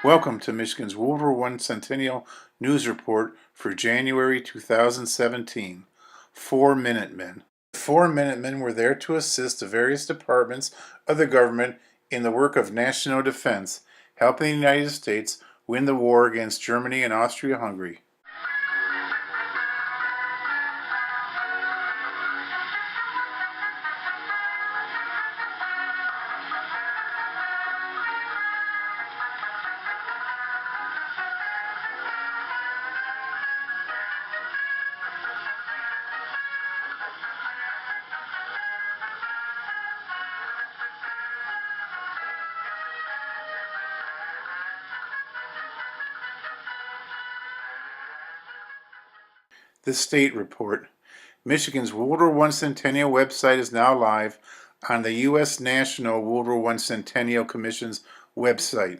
Welcome to Michigan's WW1 Centennial News Report for January 2017. 4 Minutemen. The 4 Minutemen were there to assist the various departments of the government in the work of national defense, helping the United States win the war against Germany and Austria-Hungary. The State Report. Michigan's WW1 Centennial website is now live on the U.S. National WW1 Centennial Commission's website.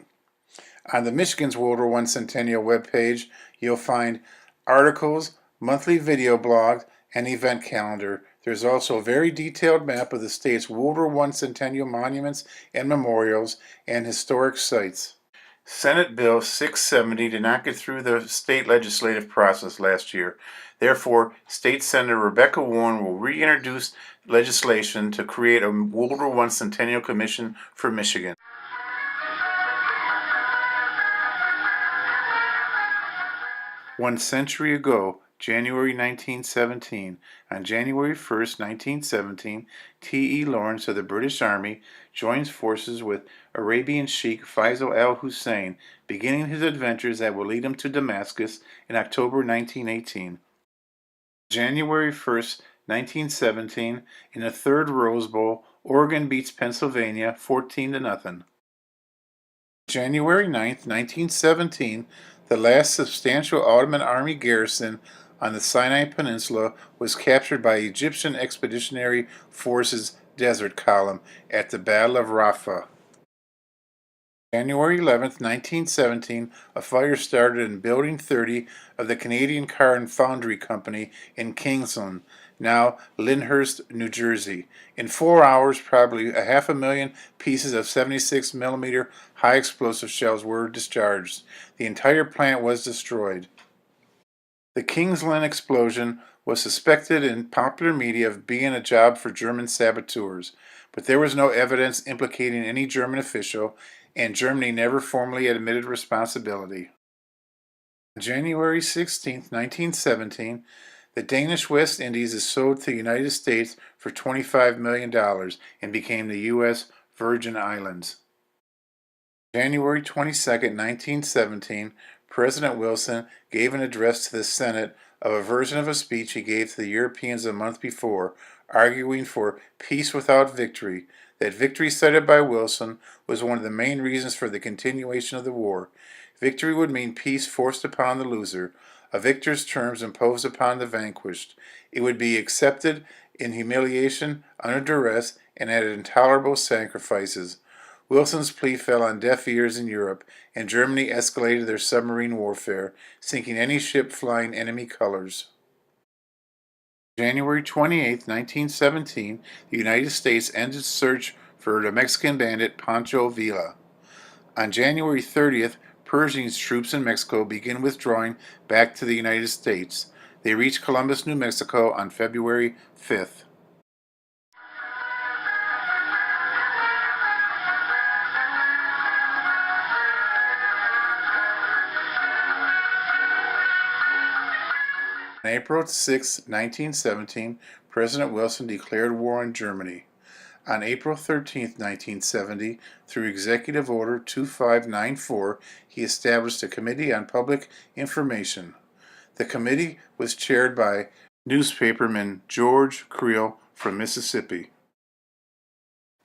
On the Michigan's WW1 Centennial webpage, you'll find articles, monthly video blogs, and event calendar. There's also a very detailed map of the state's WW1 Centennial monuments and memorials and historic sites. Senate Bill 670 did not get through the state legislative process last year. Therefore, State Senator Rebecca Warren will reintroduce legislation to create a WW1 Centennial Commission for Michigan. One century ago, January 1917, on January 1st, 1917, T.E. Lawrence of the British Army joins forces with Arabian Sheikh Faisal al-Hussein, beginning his adventures that will lead him to Damascus in October 1918. January 1st, 1917, in the third Rose Bowl, Oregon beats Pennsylvania 14-0. January 9th, 1917, the last substantial Ottoman army garrison on the Sinai Peninsula was captured by Egyptian Expeditionary Forces Desert Column at the Battle of Rafah. January 11th, 1917, a fire started in Building 30 of the Canadian Car and Foundry Company in Kingsland, now Lyndhurst, New Jersey. In 4 hours, probably 500,000 pieces of 76mm high explosive shells were discharged. The entire plant was destroyed. The Kingsland explosion was suspected in popular media of being a job for German saboteurs, but there was no evidence implicating any German official, and Germany never formally admitted responsibility. On January 16, 1917, the Danish West Indies is sold to the United States for $25 million and became the U.S. Virgin Islands. January 22, 1917, President Wilson gave an address to the Senate of a version of a speech he gave to the Europeans a month before, arguing for peace without victory. That victory cited by Wilson was one of the main reasons for the continuation of the war. Victory would mean peace forced upon the loser, a victor's terms imposed upon the vanquished. It would be accepted in humiliation, under duress, and at intolerable sacrifices. Wilson's plea fell on deaf ears in Europe, and Germany escalated their submarine warfare, sinking any ship flying enemy colors. January 28, 1917, the United States ended search for the Mexican bandit Pancho Villa. On January 30th, Pershing's troops in Mexico began withdrawing back to the United States. They reached Columbus, New Mexico on February 5th. On April 6, 1917, President Wilson declared war on Germany. On April 13, 1970, through Executive Order 2594, he established a Committee on Public Information. The committee was chaired by newspaperman George Creel from Mississippi.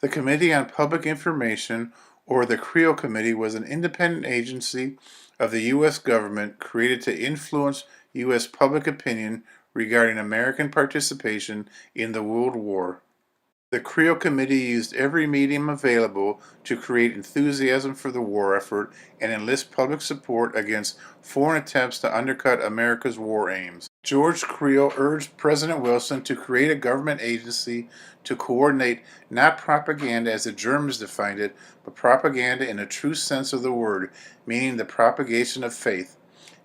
The Committee on Public Information, or the Creel Committee, was an independent agency of the U.S. government created to influence U.S. public opinion regarding American participation in the World War. The Creel Committee used every medium available to create enthusiasm for the war effort and enlist public support against foreign attempts to undercut America's war aims. George Creel urged President Wilson to create a government agency to coordinate not propaganda as the Germans defined it, but propaganda in a true sense of the word, meaning the propagation of faith.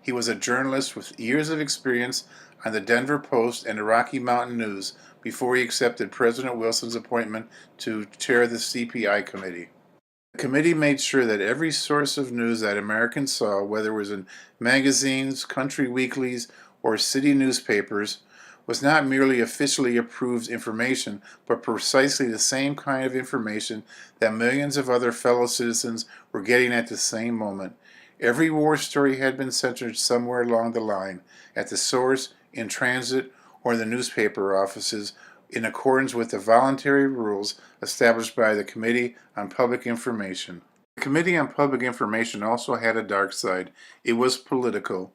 He was a journalist with years of experience on the Denver Post and the Rocky Mountain News before he accepted President Wilson's appointment to chair the CPI committee. The committee made sure that every source of news that Americans saw, whether it was in magazines, country weeklies, or city newspapers, was not merely officially approved information, but precisely the same kind of information that millions of other fellow citizens were getting at the same moment. Every war story had been centered somewhere along the line, at the source, in transit, or in the newspaper offices, in accordance with the voluntary rules established by the Committee on Public Information. The Committee on Public Information also had a dark side. It was political.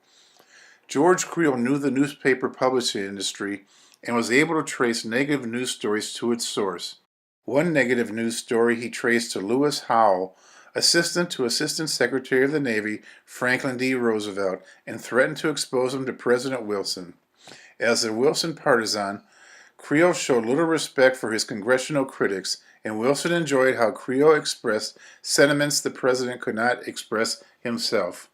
George Creel knew the newspaper publishing industry and was able to trace negative news stories to its source. One negative news story he traced to Lewis Howell, assistant to Assistant Secretary of the Navy Franklin D. Roosevelt, and threatened to expose him to President Wilson. As a Wilson partisan, Creel showed little respect for his congressional critics, and Wilson enjoyed how Creel expressed sentiments the president could not express himself.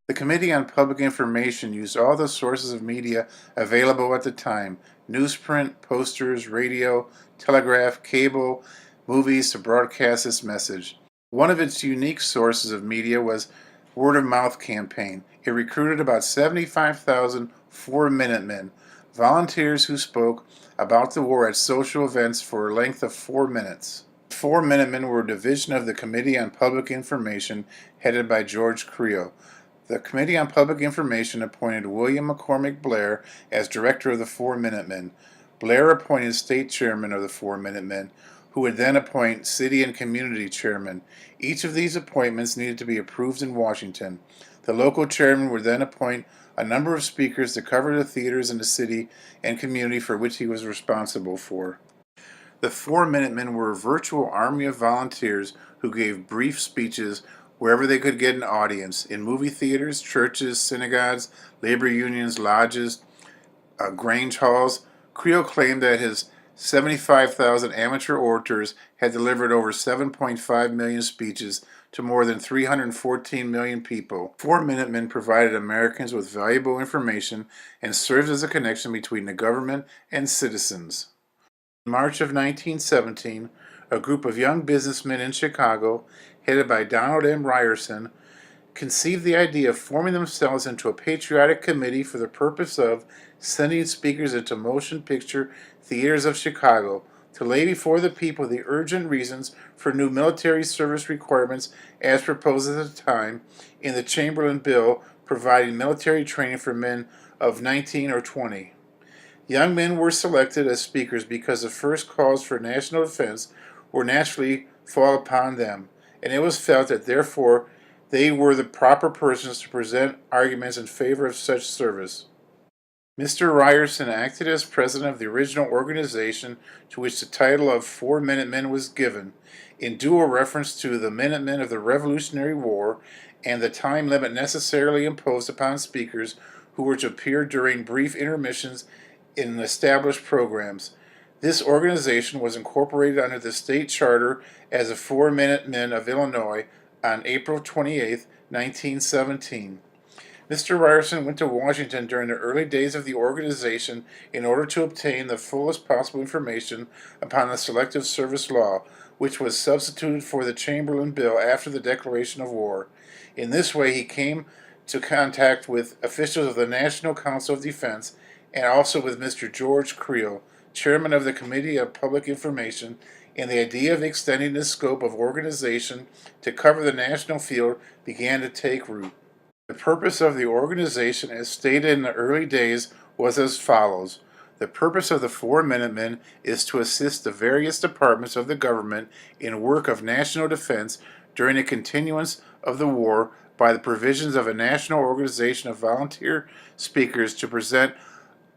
The Committee on Public Information used all the sources of media available at the time: newsprint, posters, radio, telegraph, cable, movies to broadcast its message. One of its unique sources of media was word-of-mouth campaign. It recruited about 75,000 4-Minutemen, volunteers who spoke about the war at social events for a length of 4 minutes. 4-Minutemen were a division of the Committee on Public Information headed by George Creel. The Committee on Public Information appointed William McCormick Blair as director of the 4-Minutemen. Blair appointed state chairman of the 4-Minutemen, who would then appoint city and community chairmen. Each of these appointments needed to be approved in Washington. The local chairman would then appoint a number of speakers to cover the theaters in the city and community for which he was responsible for. The 4-Minutemen were a virtual army of volunteers who gave brief speeches wherever they could get an audience, in movie theaters, churches, synagogues, labor unions, lodges, Grange halls. Creel claimed that his 75,000 amateur orators had delivered over 7.5 million speeches to more than 314 million people. 4-Minutemen provided Americans with valuable information and served as a connection between the government and citizens. In March of 1917, a group of young businessmen in Chicago, headed by Donald M. Ryerson, conceived the idea of forming themselves into a patriotic committee for the purpose of sending speakers into motion picture theaters of Chicago to lay before the people the urgent reasons for new military service requirements as proposed at the time in the Chamberlain Bill providing military training for men of 19 or 20. Young men were selected as speakers because the first calls for national defense were naturally fall upon them, and it was felt that therefore they were the proper persons to present arguments in favor of such service. Mr. Ryerson acted as president of the original organization to which the title of 4-Minutemen was given, in due reference to the Minutemen of the Revolutionary War and the time limit necessarily imposed upon speakers who were to appear during brief intermissions in established programs. This organization was incorporated under the state charter as the 4-Minutemen of Illinois on April 28, 1917. Mr. Ryerson went to Washington during the early days of the organization in order to obtain the fullest possible information upon the Selective Service Law, which was substituted for the Chamberlain Bill after the declaration of war. In this way, he came to contact with officials of the National Council of Defense and also with Mr. George Creel, chairman of the Committee of Public Information, and the idea of extending the scope of organization to cover the national field began to take root. The purpose of the organization, as stated in the early days, was as follows. The purpose of the 4-Minutemen is to assist the various departments of the government in work of national defense during the continuance of the war by the provisions of a national organization of volunteer speakers to present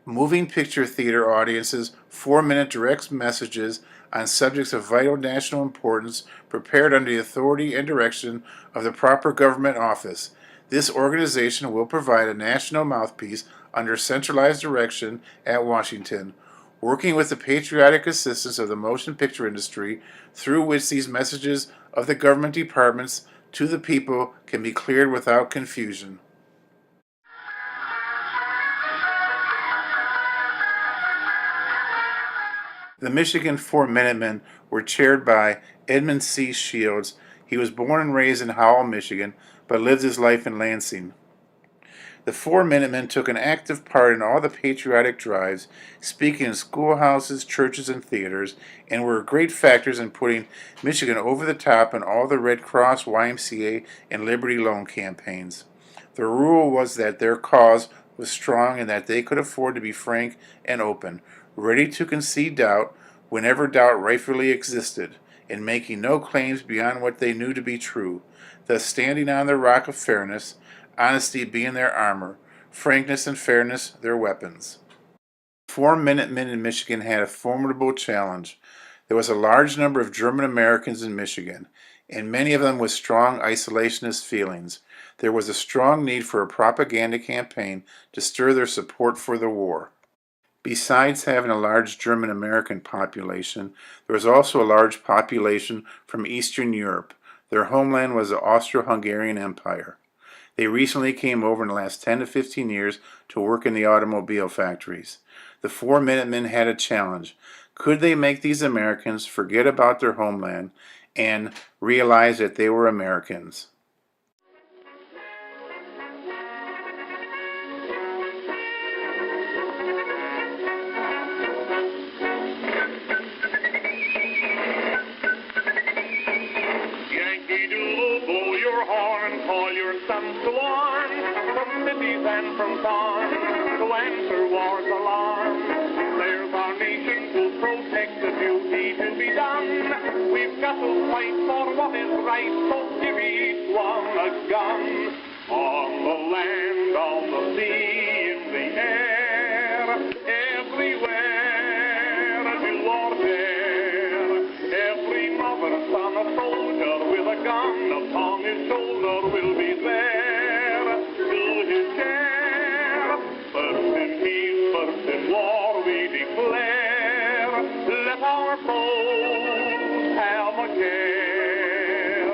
moving picture theater audiences 4-minute direct messages on subjects of vital national importance prepared under the authority and direction of the proper government office. This organization will provide a national mouthpiece under centralized direction at Washington, working with the patriotic assistance of the motion picture industry, through which these messages of the government departments to the people can be cleared without confusion. The Michigan Four Minutemen were chaired by Edmund C. Shields. He was born and raised in Howell, Michigan, but lived his life in Lansing. The Four Minutemen took an active part in all the patriotic drives, speaking in schoolhouses, churches, and theaters, and were great factors in putting Michigan over the top in all the Red Cross, YMCA, and Liberty Loan campaigns. The rule was that their cause was strong and that they could afford to be frank and open, ready to concede doubt whenever doubt rightfully existed, and making no claims beyond what they knew to be true, thus standing on the rock of fairness, honesty being their armor, frankness and fairness their weapons. 4 Minutemen in Michigan had a formidable challenge. There was a large number of German Americans in Michigan, and many of them with strong isolationist feelings. There was a strong need for a propaganda campaign to stir their support for the war. Besides having a large German American population, there was also a large population from Eastern Europe. Their homeland was the Austro-Hungarian Empire. They recently came over in the last 10 to 15 years to work in the automobile factories. The 4 Minutemen had a challenge. Could they make these Americans forget about their homeland and realize that they were Americans? Yankee Doodle, blow your horn, call your sons to arm, from cities and from farms, to answer war's alarm. There's our nation to protect the duty to be done. We've got to fight for what is right, so give each one a gun. On the land, on the sea, in the air, everywhere, do or dare. Every mother, son, a soldier with a gun upon his shoulder will be there to his share. First in peace, first in war, we declare. Let our foes have a care.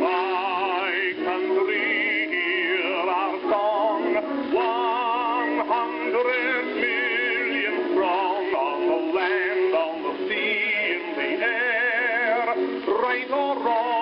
My country, hear our song, 100 million strong, on the land, on the sea, in the air, right or wrong.